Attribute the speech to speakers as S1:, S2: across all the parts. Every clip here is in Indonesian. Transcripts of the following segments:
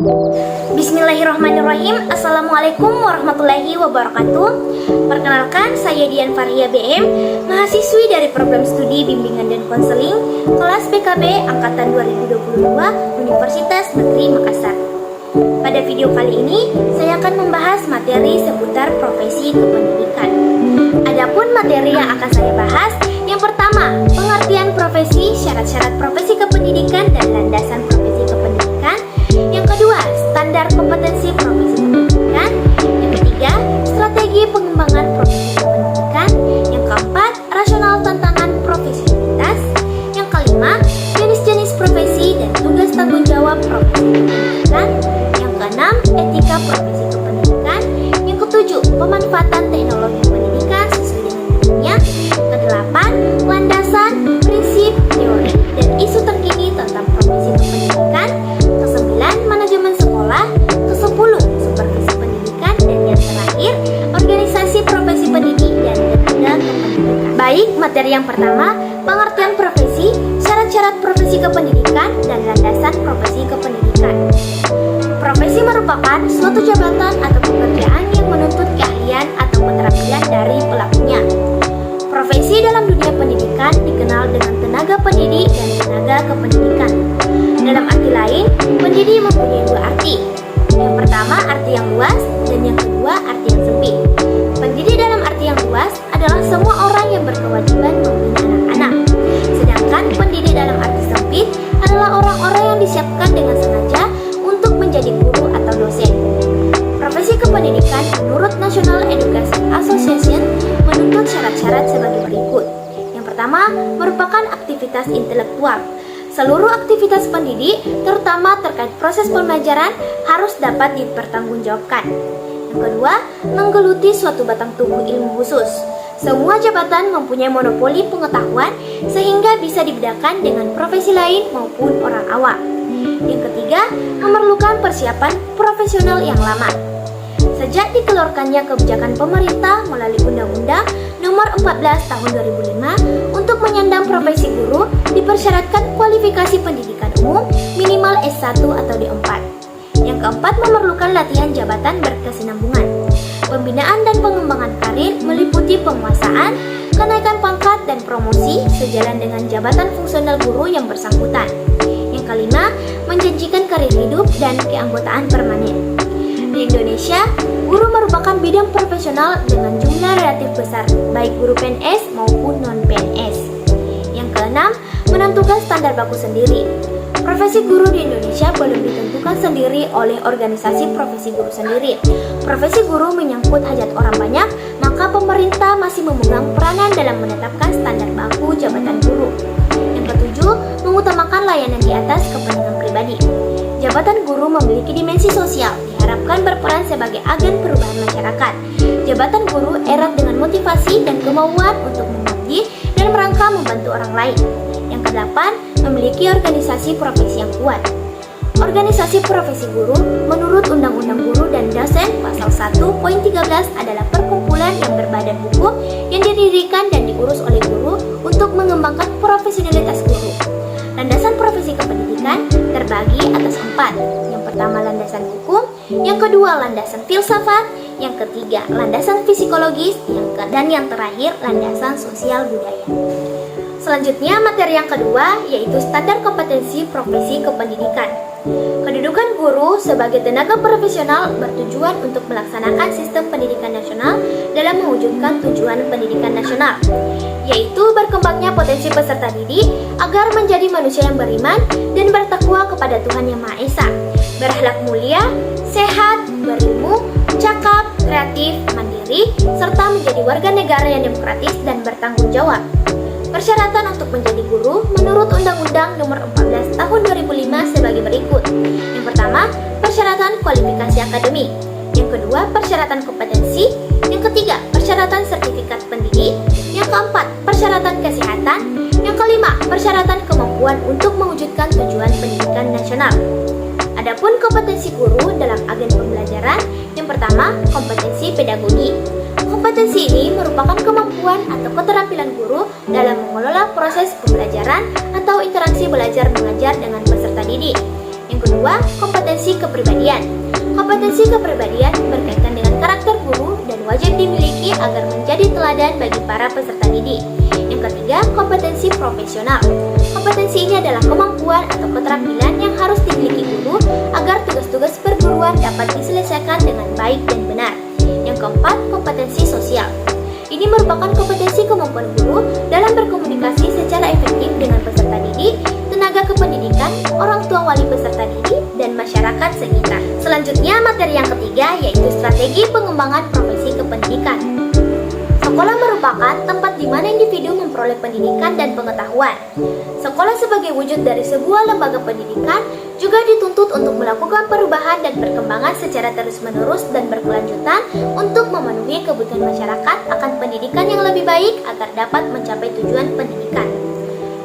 S1: Bismillahirrahmanirrahim. Assalamualaikum warahmatullahi wabarakatuh. Perkenalkan, saya Dian Faria BM, mahasiswi dari program studi bimbingan dan konseling kelas PKB angkatan 2022 Universitas Negeri Makassar. Pada video kali ini, saya akan membahas materi seputar profesi kependidikan. Adapun materi yang akan saya bahas, yang pertama, pengertian profesi, syarat-syarat profesi kependidikan dan landasan profesi kependidikan. Yang kedua, standar kompetensi profesi kependidikan. Yang ketiga, strategi pengembangan profesi kependidikan. Yang keempat, rasional tantangan profesionalitas. Yang kelima, jenis-jenis profesi dan tugas tanggung jawab profesi kependidikan. Yang keenam, etika profesi kependidikan. Yang ketujuh, pemanfaatan teknologi pendidikan sesuai dengan dunia. Kedelapan, landasan, prinsip, teori, dan isu terkini tentang profesi kependidikan. Kesembilan, manajemen sekolah. Kesepuluh, supervisi pendidikan. Dan yang terakhir, organisasi profesi pendidik dan tenaga kependidikan. Baik, materi yang pertama, pengertian profesi, syarat-syarat profesi kependidikan, dan landasan profesi kependidikan. Profesi merupakan suatu jabatan atau pekerjaan yang menuntut keahlian atau keterampilan dari pelakunya. Profesi dalam dunia pendidikan dikenal dengan tenaga pendidik dan tenaga kependidikan. Dalam arti lain, pendidik mempunyai dua arti. Yang pertama, arti yang luas, dan yang kedua, arti yang sempit. Pendidik dalam arti yang luas adalah semua orang yang berkewajiban membina anak-anak. Sedangkan pendidik dalam arti sempit adalah orang-orang yang disiapkan dengan sengaja untuk menjadi guru atau dosen. Profesi kependidikan menurut National Education Association menuntut syarat-syarat sebagai berikut. Yang pertama, merupakan aktivitas intelektual. Seluruh aktivitas pendidik, terutama terkait proses pembelajaran, harus dapat dipertanggungjawabkan. Yang kedua, menggeluti suatu batang tubuh ilmu khusus. Semua jabatan mempunyai monopoli pengetahuan sehingga bisa dibedakan dengan profesi lain maupun orang awam. Yang ketiga, memerlukan persiapan profesional yang lama. Sejak dikeluarkannya kebijakan pemerintah melalui Undang-Undang Nomor 14 Tahun 2005 untuk menyandang profesi guru, dipersyaratkan kualifikasi pendidikan umum minimal S1 atau D4. Yang keempat, memerlukan latihan jabatan berkesinambungan. Pembinaan dan pengembangan karir meliputi penguasaan, kenaikan pangkat dan promosi sejalan dengan jabatan fungsional guru yang bersangkutan. Yang kelima, menjanjikan karir hidup dan keanggotaan permanen. Di Indonesia, guru merupakan bidang profesional dengan jumlah relatif besar, baik guru PNS maupun non-PNS. Yang keenam, menentukan standar baku sendiri. Profesi guru di Indonesia belum ditentukan sendiri oleh organisasi profesi guru sendiri. Profesi guru menyangkut hajat orang banyak, maka pemerintah masih memegang peranan dalam menetapkan standar baku jabatan guru. Yang ketujuh, mengutamakan layanan di atas kepentingan pribadi. Jabatan guru memiliki dimensi sosial, diharapkan berperan sebagai agen perubahan masyarakat. Jabatan guru erat dengan motivasi dan kemauan untuk mengabdi dan merangka membantu orang lain. Yang kedelapan, memiliki organisasi profesi yang kuat. Organisasi profesi guru menurut Undang-Undang Guru dan Dosen Pasal 1.13 adalah perkumpulan yang berbadan hukum yang didirikan dan diurus oleh guru untuk mengembangkan profesionalitas guru. Landasan profesi kependidikan terbagi atas 4. Yang pertama, landasan hukum. Yang kedua, landasan filsafat. Yang ketiga, landasan psikologis. Dan yang terakhir, landasan sosial budaya. Selanjutnya, materi yang kedua yaitu standar kompetensi profesi kependidikan. Kedudukan guru sebagai tenaga profesional bertujuan untuk melaksanakan sistem pendidikan nasional dalam mewujudkan tujuan pendidikan nasional, yaitu berkembangnya potensi peserta didik agar menjadi manusia yang beriman dan bertakwa kepada Tuhan Yang Maha Esa, berakhlak mulia, sehat, berilmu, cakap, kreatif, mandiri, serta menjadi warga negara yang demokratis dan bertanggung jawab. Persyaratan untuk menjadi guru menurut Undang-Undang Nomor 14 Tahun 2005 sebagai berikut. Yang pertama, persyaratan kualifikasi akademik. Yang kedua, persyaratan kompetensi. Yang ketiga, persyaratan sertifikat pendidik. Yang keempat, persyaratan kesehatan. Yang kelima, persyaratan kemampuan untuk mewujudkan tujuan pendidikan nasional. Adapun kompetensi guru dalam agen pembelajaran, yang pertama, kompetensi pedagogi. Kompetensi ini merupakan kemampuan atau keterampilan guru dalam mengelola proses pembelajaran atau interaksi belajar mengajar dengan peserta didik. Yang kedua, kompetensi kepribadian. Kompetensi kepribadian berkaitan dengan karakter guru dan wajib dimiliki agar menjadi teladan bagi para peserta didik. Yang ketiga, kompetensi profesional. Kompetensi ini adalah kemampuan atau keterampilan yang harus dimiliki guru agar tugas-tugas perguruan dapat diselesaikan dengan baik dan benar. Yang keempat, kompetensi sosial. Ini merupakan kompetensi kemampuan guru dalam berkomunikasi secara efektif dengan peserta didik, tenaga kependidikan, orang tua wali peserta didik, dan masyarakat sekitar. Selanjutnya, materi yang ketiga yaitu strategi pengembangan profesi kependidikan. Sekolah merupakan tempat di mana individu memperoleh pendidikan dan pengetahuan. Sekolah sebagai wujud dari sebuah lembaga pendidikan juga dituntut untuk melakukan perubahan dan perkembangan secara terus-menerus dan berkelanjutan untuk memenuhi kebutuhan masyarakat akan pendidikan yang lebih baik agar dapat mencapai tujuan pendidikan.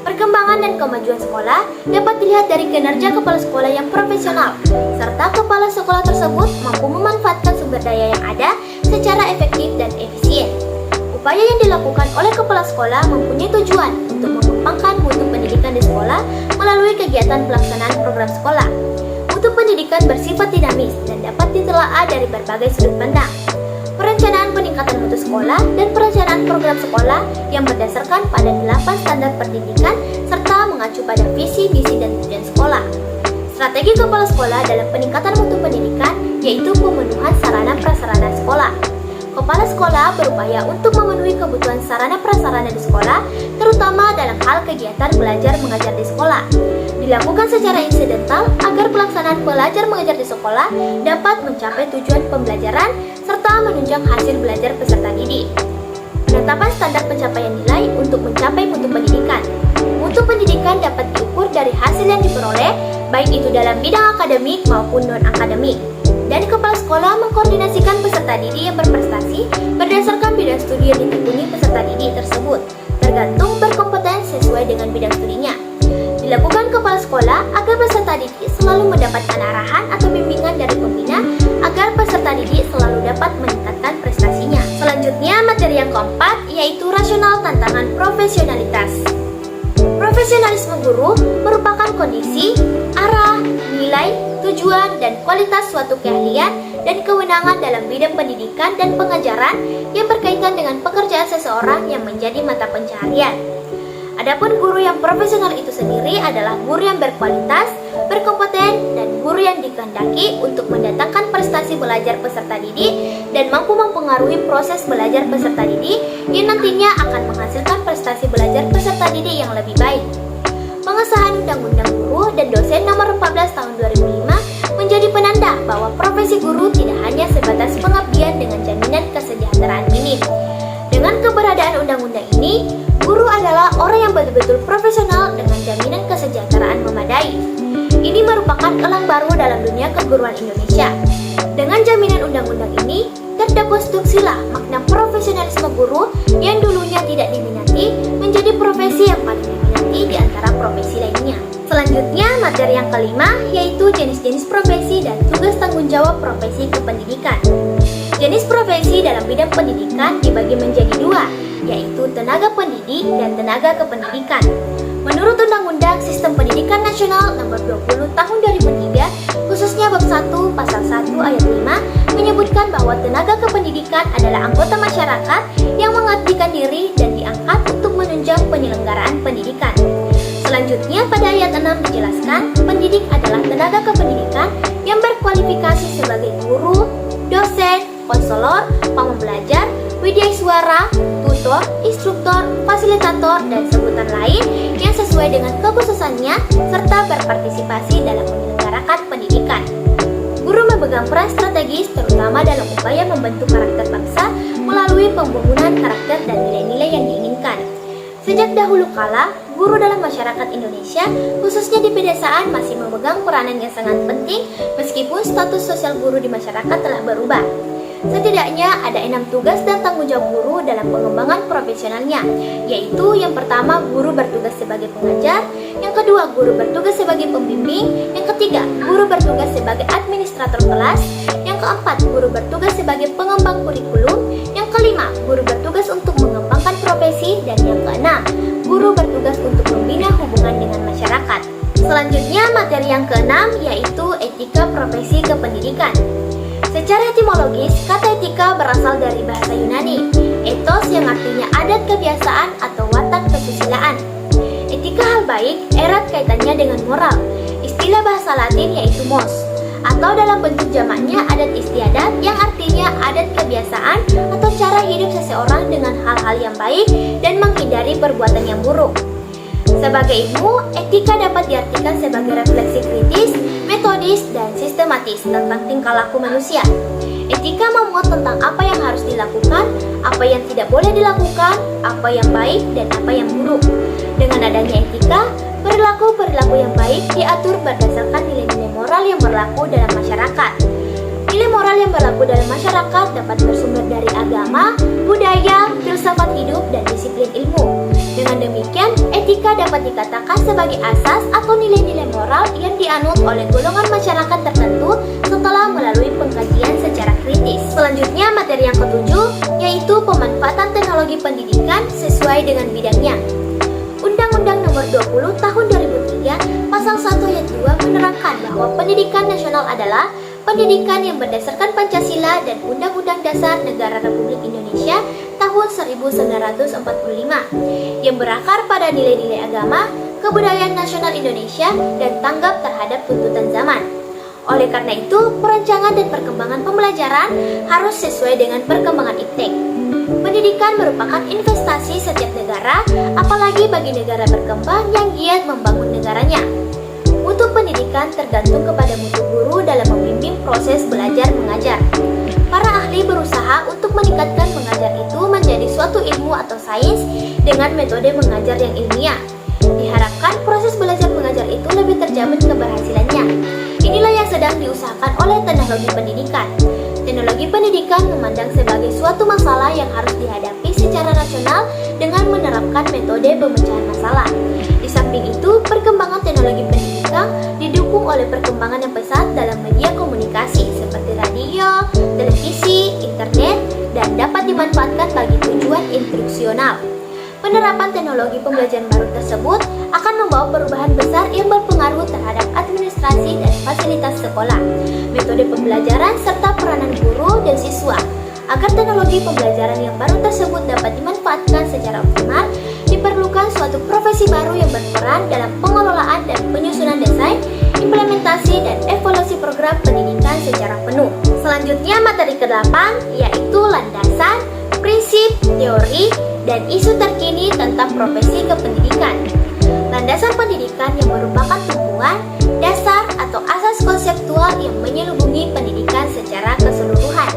S1: Perkembangan dan kemajuan sekolah dapat dilihat dari kinerja kepala sekolah yang profesional, serta kepala sekolah tersebut mampu memanfaatkan sumber daya yang ada secara efektif dan efisien. Upaya yang dilakukan oleh kepala sekolah mempunyai tujuan untuk mengembangkan mutu pendidikan di sekolah melalui kegiatan pelaksanaan program sekolah. Mutu pendidikan bersifat dinamis dan dapat ditelaah dari berbagai sudut pandang. Perencanaan peningkatan mutu sekolah dan perencanaan program sekolah yang berdasarkan pada 8 standar pendidikan serta mengacu pada visi, misi, dan tujuan sekolah. Strategi kepala sekolah dalam peningkatan mutu pendidikan yaitu pemenuhan sarana prasarana sekolah. Kepala sekolah berupaya untuk memenuhi kebutuhan sarana prasarana di sekolah, terutama dalam hal kegiatan belajar mengajar di sekolah. Dilakukan secara insidental agar pelaksanaan belajar mengajar di sekolah dapat mencapai tujuan pembelajaran serta menunjang hasil belajar peserta didik. Penetapan standar pencapaian nilai untuk mencapai mutu pendidikan. Mutu pendidikan dapat diukur dari hasil yang diperoleh, baik itu dalam bidang akademik maupun non-akademik. Dan kepala sekolah mengkoordinasikan peserta didik yang berprestasi berdasarkan bidang studi yang ditekuni peserta didik tersebut, tergantung berkompeten sesuai dengan bidang studinya. Dilakukan kepala sekolah agar peserta didik selalu mendapatkan arahan atau bimbingan dari pembina agar peserta didik selalu dapat meningkatkan prestasinya. Selanjutnya, materi yang keempat yaitu rasional tantangan profesionalitas. Profesionalisme guru merupakan kondisi, arah, nilai, tujuan, dan kualitas suatu keahlian dan kewenangan dalam bidang pendidikan dan pengajaran yang berkaitan dengan pekerjaan seseorang yang menjadi mata pencaharian. Adapun guru yang profesional itu sendiri adalah guru yang berkualitas, berkompeten, dan guru yang dikehendaki untuk mendatangkan prestasi belajar peserta didik dan mampu mempengaruhi proses belajar peserta didik yang nantinya akan menghasilkan prestasi belajar peserta didik yang lebih baik. Pengesahan Undang-Undang Guru dan Dosen Nomor 14 Tahun 2005 menjadi penanda bahwa profesi guru tidak hanya sebatas pengabdian dengan jaminan kesejahteraan minim. Dengan keberadaan undang-undang ini, guru adalah orang yang betul-betul profesional dengan jaminan kesejahteraan memadai. Ini merupakan elang baru dalam dunia keguruan Indonesia. Dengan jaminan undang-undang ini, terdekonstruksilah makna profesionalisme guru yang dulunya tidak diminati menjadi profesi yang paling diminati di antara profesi lainnya. Selanjutnya, materi yang kelima yaitu jenis-jenis profesi dan tugas tanggung jawab profesi kependidikan. Jenis profesi dalam bidang pendidikan dibagi menjadi dua, yaitu tenaga pendidik dan tenaga kependidikan. Menurut Undang-Undang Sistem Pendidikan Nasional Nomor 20 Tahun 2003, khususnya bab 1 pasal 1 ayat 5 menyebutkan bahwa tenaga kependidikan adalah anggota masyarakat yang mengabdikan diri dan diangkat untuk menunjang penyelenggaraan pendidikan. Selanjutnya pada ayat 6 dijelaskan, pendidik adalah tenaga kependidikan yang berkualifikasi sebagai guru, dosen, konselor, pembelajar, widyaswara, tutor, instruktur, fasilitator, dan sebutan lain yang sesuai dengan kekhususannya serta berpartisipasi dalam menyelenggarakan pendidikan. Guru memegang peran strategis terutama dalam upaya membentuk karakter bangsa melalui pembangunan karakter dan nilai-nilai yang diinginkan. Sejak dahulu kala, guru dalam masyarakat Indonesia, khususnya di pedesaan, masih memegang peranan yang sangat penting meskipun status sosial guru di masyarakat telah berubah. Setidaknya ada 6 tugas dan tanggung jawab guru dalam pengembangan profesionalnya, yaitu yang pertama guru bertugas sebagai pengajar, yang kedua guru bertugas sebagai pembimbing, yang ketiga guru bertugas sebagai administrator kelas, yang keempat guru bertugas sebagai pengembang kurikulum, yang kelima guru bertugas untuk mengembangkan profesi, dan yang keenam guru bertugas untuk membina hubungan dengan masyarakat. Selanjutnya materi yang keenam yaitu etika profesi kependidikan. Secara etimologis, kata etika berasal dari bahasa Yunani, ethos yang artinya adat kebiasaan atau watak kesusilaan. Etika hal baik erat kaitannya dengan moral. Istilah bahasa Latin yaitu mos, atau dalam bentuk jamaknya adat istiadat yang artinya adat kebiasaan atau cara hidup seseorang dengan hal-hal yang baik dan menghindari perbuatan yang buruk. Sebagai ilmu, etika dapat diartikan sebagai refleksi kritis, metodis, dan sistematis tentang tingkah laku manusia. Etika memuat tentang apa yang harus dilakukan, apa yang tidak boleh dilakukan, apa yang baik, dan apa yang buruk. Dengan adanya etika, perilaku-perilaku yang baik diatur berdasarkan nilai-nilai moral yang berlaku dalam masyarakat. Nilai moral yang berlaku dalam masyarakat dapat bersumber dari agama, budaya, filsafat hidup, dan disiplin ilmu. Dengan demikian, etika dapat dikatakan sebagai asas atau nilai-nilai moral yang dianut oleh golongan masyarakat tertentu setelah melalui pengkajian secara kritis. Selanjutnya, materi yang ketujuh, yaitu pemanfaatan teknologi pendidikan sesuai dengan bidangnya. Undang-Undang Nomor 20 Tahun 2003, Pasal 1 Ayat 2 menerangkan bahwa pendidikan nasional adalah pendidikan yang berdasarkan Pancasila dan Undang-Undang Dasar Negara Republik Indonesia tahun 1945 yang berakar pada nilai-nilai agama, kebudayaan nasional Indonesia, dan tanggap terhadap tuntutan zaman. Oleh karena itu, perancangan dan perkembangan pembelajaran harus sesuai dengan perkembangan iptek. Pendidikan merupakan investasi setiap negara, apalagi bagi negara berkembang yang giat membangun negaranya. Mutu pendidikan tergantung kepada mutu guru dalam membimbing proses belajar mengajar. Para ahli berusaha untuk meningkatkan mengajar itu menjadi suatu ilmu atau sains dengan metode mengajar yang ilmiah. Diharapkan proses belajar mengajar itu lebih terjamin keberhasilannya. Inilah yang sedang diusahakan oleh teknologi pendidikan. Teknologi pendidikan memandang sebagai suatu masalah yang harus dihadapi secara rasional dengan menerapkan metode pemecahan masalah. Di samping itu, perkembangan teknologi pendidikan didukung oleh perkembangan yang pesat dalam media komunikasi seperti radio, televisi, internet, dan dapat dimanfaatkan bagi tujuan instruksional. Penerapan teknologi pembelajaran baru tersebut akan membawa perubahan besar yang berpengaruh terhadap administrasi dan fasilitas sekolah, metode pembelajaran, serta peranan guru dan siswa. Agar teknologi pembelajaran yang baru tersebut dapat dimanfaatkan secara optimal, diperlukan suatu profesi baru yang berperan dalam pengelolaan dan penyusunan desain, implementasi, dan evaluasi program pendidikan secara penuh. Selanjutnya, materi ke-8 yaitu landasan, prinsip, teori, dan isu terkini tentang profesi kependidikan. Landasan pendidikan yang merupakan tumpuan, dasar, atau asas konseptual yang menyelubungi pendidikan secara keseluruhan.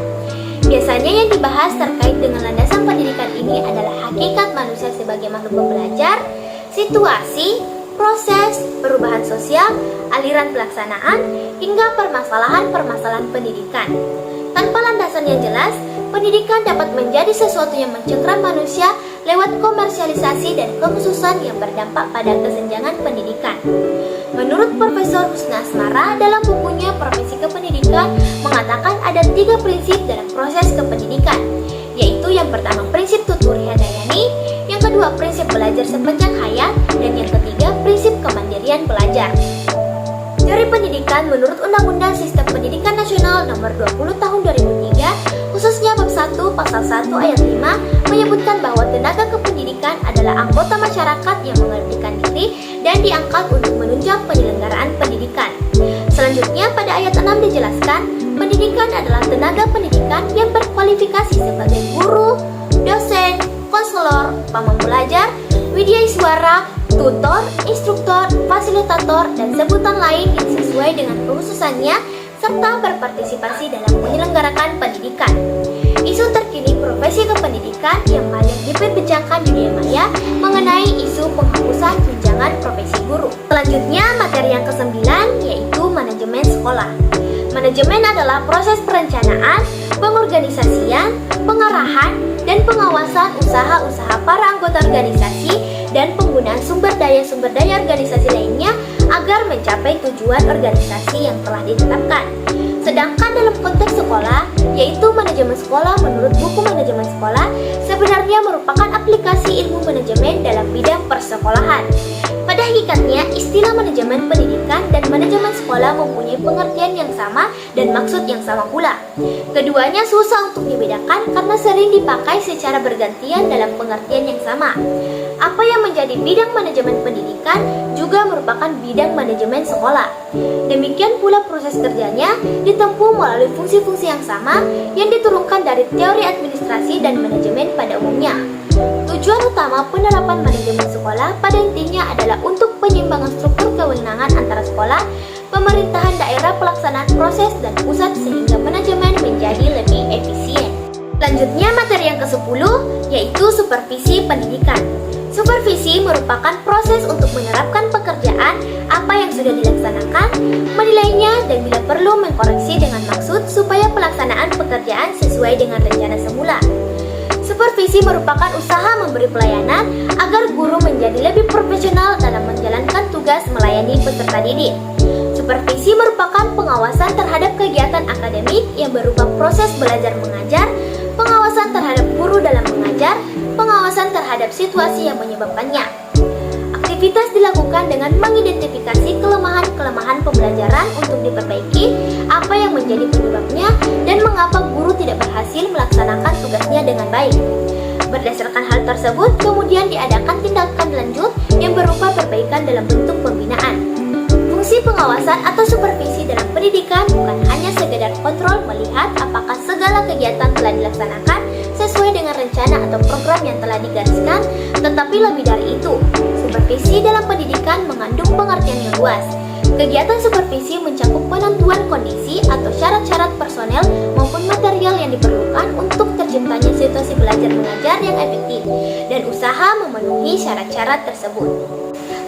S1: Biasanya yang dibahas terkait dengan landasan pendidikan ini adalah hakikat manusia sebagai makhluk pembelajar, situasi, proses, perubahan sosial, aliran pelaksanaan, hingga permasalahan-permasalahan pendidikan. Tanpa landasan yang jelas, pendidikan dapat menjadi sesuatu yang mencengkram manusia lewat komersialisasi dan kekhususan yang berdampak pada kesenjangan pendidikan. Menurut Profesor Husna Asmara dalam bukunya Profesi Kependidikan mengatakan ada 3 prinsip dalam proses kependidikan, yaitu yang pertama prinsip tuturi hadayani, yang kedua prinsip belajar sepanjang hayat, dan yang ketiga prinsip kemandirian pelajar. Teori pendidikan menurut Undang-Undang Sistem Pendidikan Nasional Nomor 20 Tahun 2003, khususnya bab 1 pasal 1 ayat 5 menyebutkan bahwa tenaga kependidikan adalah anggota masyarakat yang mengabdikan diri dan diangkat untuk menunjang penyelenggaraan pendidikan. Selanjutnya pada ayat 6 dijelaskan, pendidikan adalah tenaga pendidikan yang berkualifikasi sebagai guru, dosen, konselor, pamong belajar, widyaswara, tutor, instruktur, fasilitator, dan sebutan lain yang sesuai dengan kekhususannya serta berpartisipasi dalam menyelenggarakan pendidikan. Isu terkini profesi kependidikan yang banyak diperbincangkan di dunia maya mengenai isu penghapusan tunjangan profesi guru. Selanjutnya, materi yang ke-9 yaitu manajemen sekolah. Manajemen adalah proses perencanaan, pengorganisasian, pengarahan, dan pengawasan usaha-usaha para anggota organisasi dan penggunaan sumber daya organisasi lainnya agar mencapai tujuan organisasi yang telah ditetapkan. Sedangkan dalam konteks sekolah, yaitu manajemen sekolah menurut buku manajemen sekolah, sebenarnya merupakan aplikasi ilmu manajemen dalam bidang persekolahan. Pada hakikatnya, istilah manajemen pendidikan dan manajemen sekolah mempunyai pengertian yang sama dan maksud yang sama pula. Keduanya susah untuk dibedakan karena sering dipakai secara bergantian dalam pengertian yang sama. Apa yang menjadi bidang manajemen pendidikan juga merupakan bidang manajemen sekolah. Demikian pula proses kerjanya ditempuh melalui fungsi-fungsi yang sama yang diturunkan dari teori administrasi dan manajemen pada umumnya. Tujuan utama penerapan manajemen sekolah pada intinya adalah untuk penyeimbangan struktur kewenangan antara sekolah, pemerintahan daerah, pelaksanaan proses, dan pusat sehingga manajemen menjadi lebih efisien. Selanjutnya materi yang ke-10 yaitu supervisi pendidikan. Supervisi merupakan proses untuk menerapkan pekerjaan apa yang sudah dilaksanakan, menilainya, dan bila perlu mengkoreksi dengan maksud supaya pelaksanaan pekerjaan sesuai dengan rencana semula. Supervisi merupakan usaha memberi pelayanan agar guru menjadi lebih profesional dalam menjalankan tugas melayani peserta didik. Supervisi merupakan pengawasan terhadap kegiatan akademik yang berupa proses belajar mengajar, pengawasan terhadap guru dalam mengajar, pengawasan terhadap situasi yang menyebabkannya. Aktivitas dilakukan dengan mengidentifikasi kelemahan-kelemahan pembelajaran untuk diperbaiki, apa yang menjadi penyebabnya, dan mengapa guru tidak berhasil melaksanakan tugasnya dengan baik. Berdasarkan hal tersebut, kemudian diadakan tindakan lanjut yang berupa perbaikan dalam bentuk pembinaan. Fungsi pengawasan atau supervisi dalam pendidikan bukan hanya sekedar kontrol melihat apakah segala kegiatan telah dilaksanakan sesuai dengan rencana atau program yang telah digariskan, tetapi lebih dari itu. Supervisi dalam pendidikan mengandung pengertian yang luas. Kegiatan supervisi mencakup penentuan kondisi atau syarat-syarat personel maupun material yang diperlukan untuk terciptanya situasi belajar mengajar yang efektif dan usaha memenuhi syarat-syarat tersebut.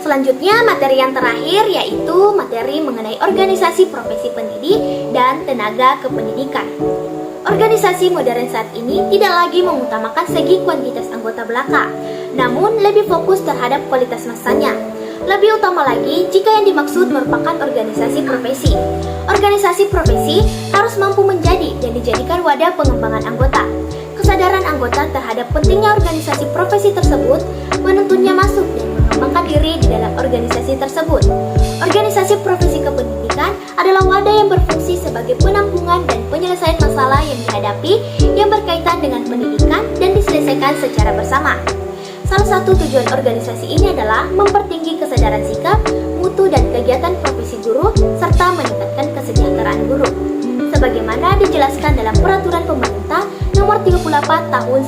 S1: Selanjutnya materi yang terakhir yaitu materi mengenai organisasi profesi pendidik dan tenaga kependidikan. Organisasi modern saat ini tidak lagi mengutamakan segi kuantitas anggota belaka, namun lebih fokus terhadap kualitas masanya. Lebih utama lagi jika yang dimaksud merupakan organisasi profesi. Organisasi profesi harus mampu menjadi dan dijadikan wadah pengembangan anggota. Kesadaran anggota terhadap pentingnya organisasi profesi tersebut menuntunnya masuk dan mengembangkan diri di dalam organisasi tersebut. Organisasi profesi kependidikan adalah wadah yang berfungsi sebagai penampungan dan penyelesaian masalah yang dihadapi yang berkaitan dengan pendidikan dan diselesaikan secara bersama. Salah satu tujuan organisasi ini adalah mempertinggi kesadaran sikap, mutu, dan kegiatan profesi guru serta meningkatkan kesejahteraan guru. Sebagaimana dijelaskan dalam Peraturan Pemerintah Nomor 38 Tahun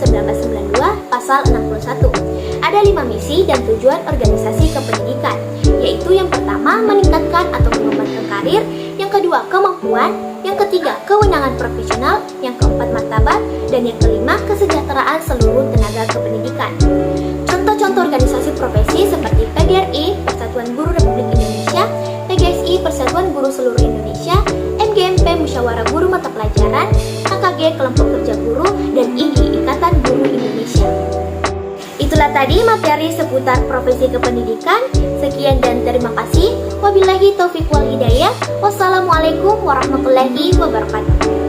S1: 1992 Pasal 61. Ada 5 misi dan tujuan organisasi kependidikan, yaitu yang pertama meningkatkan atau mengembangkan karir, yang kedua kemampuan, yang ketiga kewenangan profesional, yang keempat martabat, dan yang kelima kesejahteraan seluruh tenaga kependidikan. Contoh-contoh organisasi profesi seperti PGRI, Persatuan Guru Republik Indonesia, PGSI, Persatuan Guru Seluruh Indonesia, MGMP, Musyawarah Guru Mata Pelajaran, KKG, Kelompok Kerja Guru, dan IGI, Ikatan Guru Indonesia. Itulah tadi materi seputar profesi kependidikan. Sekian dan terima kasih. Wabillahi taufiq wal hidayah. Wassalamualaikum warahmatullahi wabarakatuh.